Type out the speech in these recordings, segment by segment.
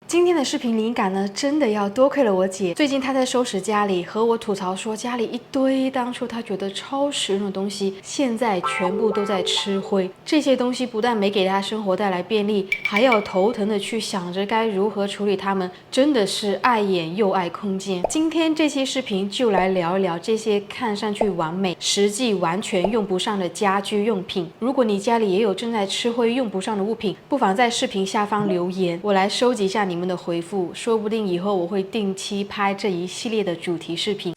今天的视频灵感呢，真的要多亏了我姐。最近她在收拾家里，和我吐槽说家里一堆当初她觉得超实用的东西，现在全部都在吃灰。这些东西不但没给她生活带来便利，还要头疼的去想着该如何处理它们，真的是爱眼又爱空间。今天这期视频就来聊一聊这些看上去完美，实际完全用不上的家居用品。如果你家里也有正在吃灰用不上的物品，不妨在视频下方留言，我来收集一下你们的回复，说不定以后我会定期拍这一系列的主题视频。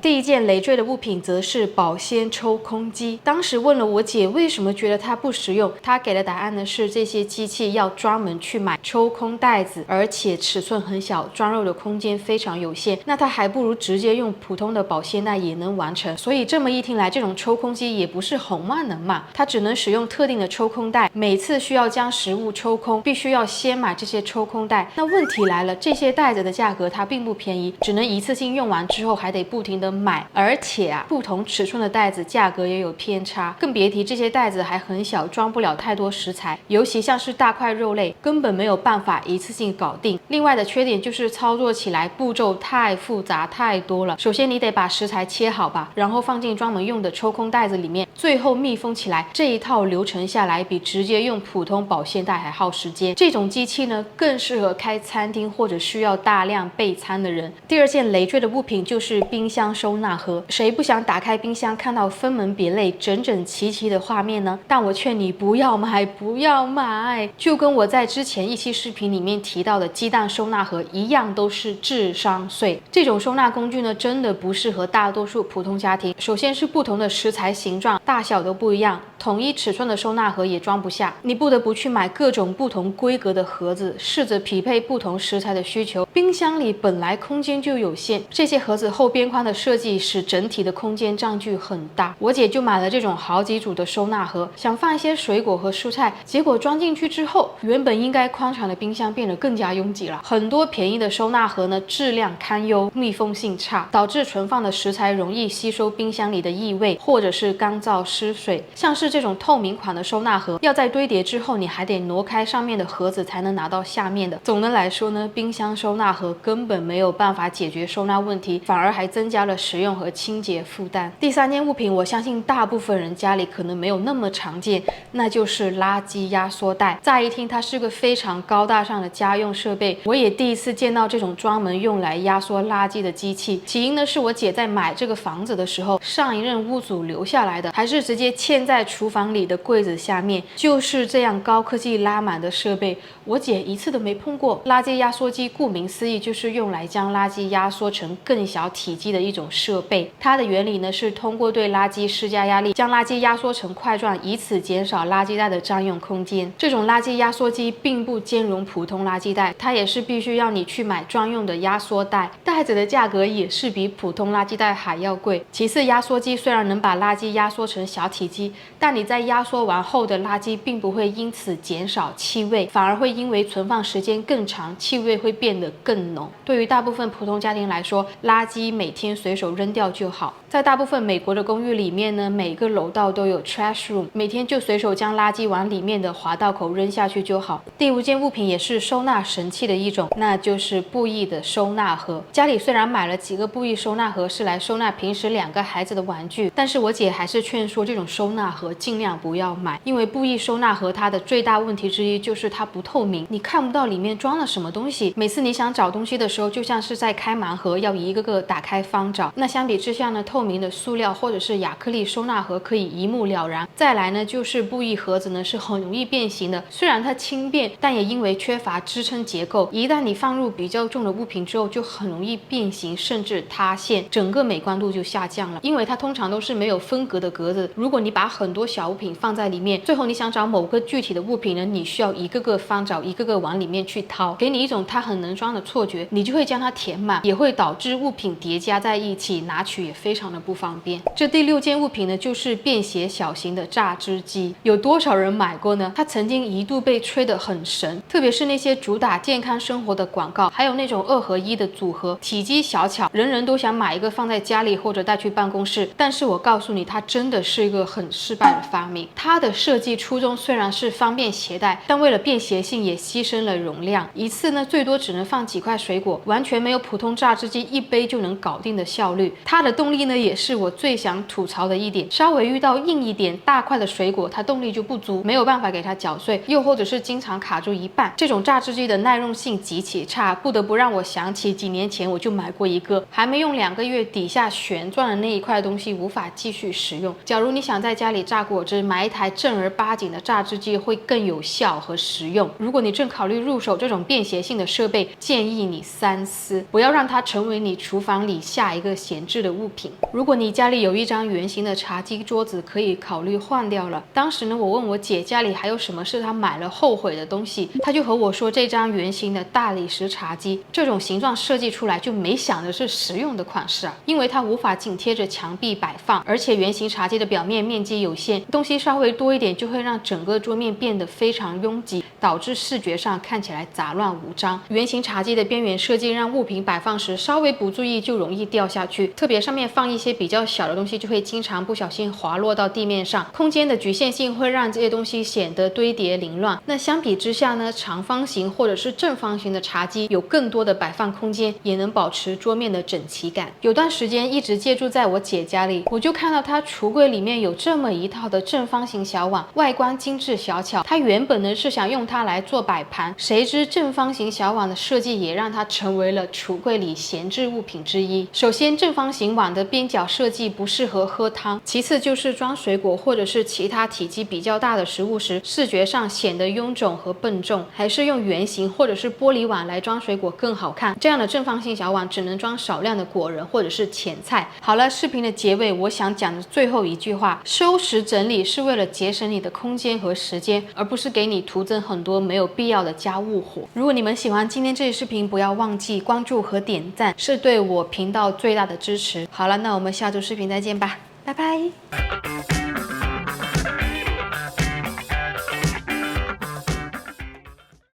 第一件累赘的物品则是保鲜抽空机。当时问了我姐为什么觉得它不实用，她给的答案呢是这些机器要专门去买抽空袋子，而且尺寸很小，装肉的空间非常有限。那它还不如直接用普通的保鲜袋也能完成。所以这么一听来，这种抽空机也不是很万能嘛，它只能使用特定的抽空袋，每次需要将食物抽空，必须要先买这些抽空袋。那问题来了，这些袋子的价格它并不便宜，只能一次性用完之后还得不停的买，而且不同尺寸的袋子价格也有偏差，更别提这些袋子还很小，装不了太多食材，尤其像是大块肉类，根本没有办法一次性搞定。另外的缺点就是操作起来步骤太复杂太多了。首先你得把食材切好吧，然后放进专门用的抽空袋子里面，最后密封起来，这一套流程下来比直接用普通保鲜袋还耗时间。这种机器呢，更适合开餐厅或者需要大量备餐的人。第二件累赘的物品就是冰箱收纳盒，谁不想打开冰箱看到分门别类、整整齐齐的画面呢？但我劝你不要买，不要买！就跟我在之前一期视频里面提到的鸡蛋收纳盒一样，都是智商税。这种收纳工具呢，真的不适合大多数普通家庭。首先是不同的食材形状、大小都不一样，统一尺寸的收纳盒也装不下，你不得不去买各种不同规格的盒子，试着匹配不同食材的需求。冰箱里本来空间就有限，这些盒子后边框的设计使整体的空间占据很大。我姐就买了这种好几组的收纳盒，想放一些水果和蔬菜，结果装进去之后，原本应该宽敞的冰箱变得更加拥挤了。很多便宜的收纳盒呢，质量堪忧，密封性差，导致存放的食材容易吸收冰箱里的异味，或者是干燥失水。像是这种透明款的收纳盒，要在堆叠之后，你还得挪开上面的盒子才能拿到下面的。总的来说呢，冰箱收纳盒根本没有办法解决收纳问题，反而还增加了使用和清洁负担。第三件物品，我相信大部分人家里可能没有那么常见，那就是垃圾压缩袋。乍一听它是个非常高大上的家用设备，我也第一次见到这种专门用来压缩垃圾的机器。起因呢是我姐在买这个房子的时候，上一任屋主留下来的，还是直接嵌在厨房里的柜子下面，就是这样高科技拉满的设备，我姐一次都没碰过。垃圾压缩机顾名思义就是用来将垃圾压缩成更小体积的一种设备，它的原理呢是通过对垃圾施加压力，将垃圾压缩成块状，以此减少垃圾袋的占用空间。这种垃圾压缩机并不兼容普通垃圾袋，它也是必须要你去买专用的压缩袋，袋子的价格也是比普通垃圾袋还要贵。其次，压缩机虽然能把垃圾压缩成小体积，但你在压缩完后的垃圾并不会因此减少气味，反而会因为存放时间更长，气味会变得更浓。对于大部分普通家庭来说，垃圾每天随手扔掉就好。在大部分美国的公寓里面呢，每个楼道都有 trash room， 每天就随手将垃圾往里面的滑道口扔下去就好。第五件物品也是收纳神器的一种，那就是布艺的收纳盒。家里虽然买了几个布艺收纳盒是来收纳平时2个孩子的玩具，但是我姐还是劝说这种收纳盒尽量不要买，因为布艺收纳盒它的最大问题之一就是它不透明，你看不到里面装了什么东西，每次你想找东西的时候就像是在开盲盒，要一个个打开方找。那相比之下呢，透明的塑料或者是亚克力收纳盒可以一目了然。再来呢，就是布艺盒子呢是很容易变形的，虽然它轻便，但也因为缺乏支撑结构，一旦你放入比较重的物品之后，就很容易变形甚至塌陷，整个美观度就下降了。因为它通常都是没有分隔的格子，如果你把很多多小物品放在里面，最后你想找某个具体的物品呢，你需要一个个翻找，一个个往里面去掏，给你一种它很能装的错觉，你就会将它填满，也会导致物品叠加在一起，拿取也非常的不方便。这第6件物品呢，就是便携小型的榨汁机。有多少人买过呢？它曾经一度被吹得很神，特别是那些主打健康生活的广告，还有那种2合1的组合，体积小巧，人人都想买一个放在家里或者带去办公室。但是我告诉你，它真的是一个很失败的发明。它的设计初衷虽然是方便携带，但为了便携性也牺牲了容量，一次呢最多只能放几块水果，完全没有普通榨汁机一杯就能搞定的效率。它的动力呢也是我最想吐槽的一点，稍微遇到硬一点大块的水果，它动力就不足，没有办法给它搅碎，又或者是经常卡住一半。这种榨汁机的耐用性极其差，不得不让我想起几年前我就买过一个，还没用2个月，底下旋转的那一块东西无法继续使用。假如你想在家里榨果汁，买一台正儿八经的榨汁机会更有效和实用。如果你正考虑入手这种便携性的设备，建议你三思，不要让它成为你厨房里下一个闲置的物品。如果你家里有一张圆形的茶几桌子，可以考虑换掉了。当时呢，我问我姐家里还有什么是她买了后悔的东西，她就和我说这张圆形的大理石茶几，这种形状设计出来就没想的是实用的款式啊，因为它无法紧贴着墙壁摆放，而且圆形茶几的表面面积有限，东西稍微多一点就会让整个桌面变得非常拥挤，导致视觉上看起来杂乱无章。圆形茶几的边缘设计让物品摆放时稍微不注意就容易掉下去，特别上面放一些比较小的东西，就会经常不小心滑落到地面上。空间的局限性会让这些东西显得堆叠凌乱。那相比之下呢，长方形或者是正方形的茶几有更多的摆放空间，也能保持桌面的整齐感。有段时间一直借住在我姐家里，我就看到她橱柜里面有这么一套的正方形小碗，外观精致小巧。她原本呢是想用它来做摆盘，谁知正方形小碗的设计也让它成为了橱柜里闲置物品之一。首先，正方形碗的边角设计不适合喝汤，其次就是装水果或者是其他体积比较大的食物时，视觉上显得臃肿和笨重，还是用圆形或者是玻璃碗来装水果更好看。这样的正方形小碗只能装少量的果仁或者是前菜。好了，视频的结尾我想讲的最后一句话，收拾整理是为了节省你的空间和时间，而不是给你徒增很多没有必要的家务活。如果你们喜欢今天这期视频，不要忘记关注和点赞，是对我频道最大的支持。好了，那我们下周视频再见吧，拜拜。